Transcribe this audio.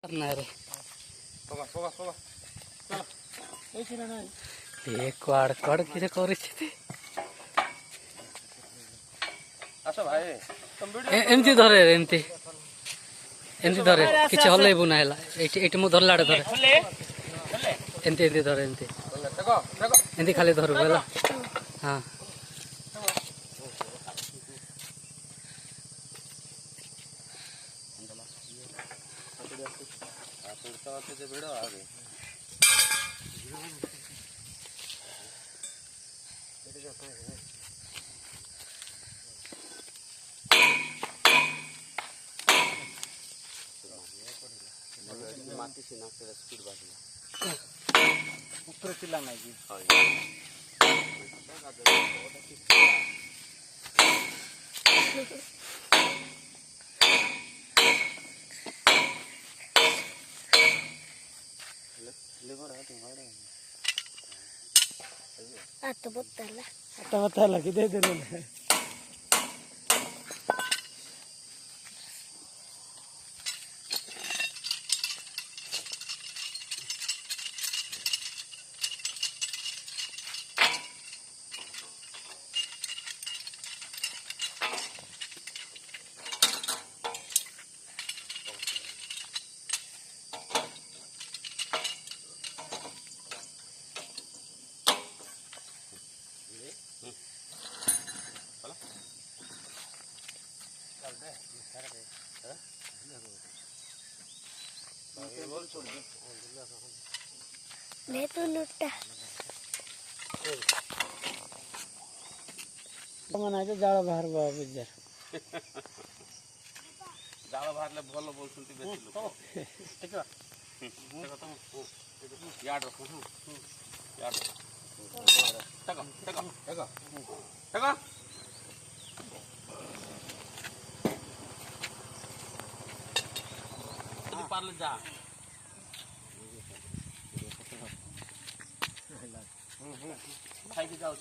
करना रे quad quad किसे କରିଛି ଆସ ଭାଇ ଏମିତି ଧରେ ଏମିତି ଧରେ କିଛି ହଲେଇବୁ ନା ହେଲା ଏଠି ମୁଁ ଧରଲାଡେ ଧରେ ଏମିତି ଏମିତି ଧରେ ଏମିତି ଖାଲି ଧରବୁ ହେଲା ହଁ ଭିଡ଼ ଆହୁରି माटी से नाक तेरा स्पीड बाजिला ऊपर चिल्ला नहीं जी atto bottella che deve मैं तो लुट्टा मना के जाड़ा बाहर बाबू जा जाड़ा बाहर ले भलो बोलछंती बेसी लोग ठीक है देखो तुम याद रखो याद रखो टका पार्ले जा खाई के जाओ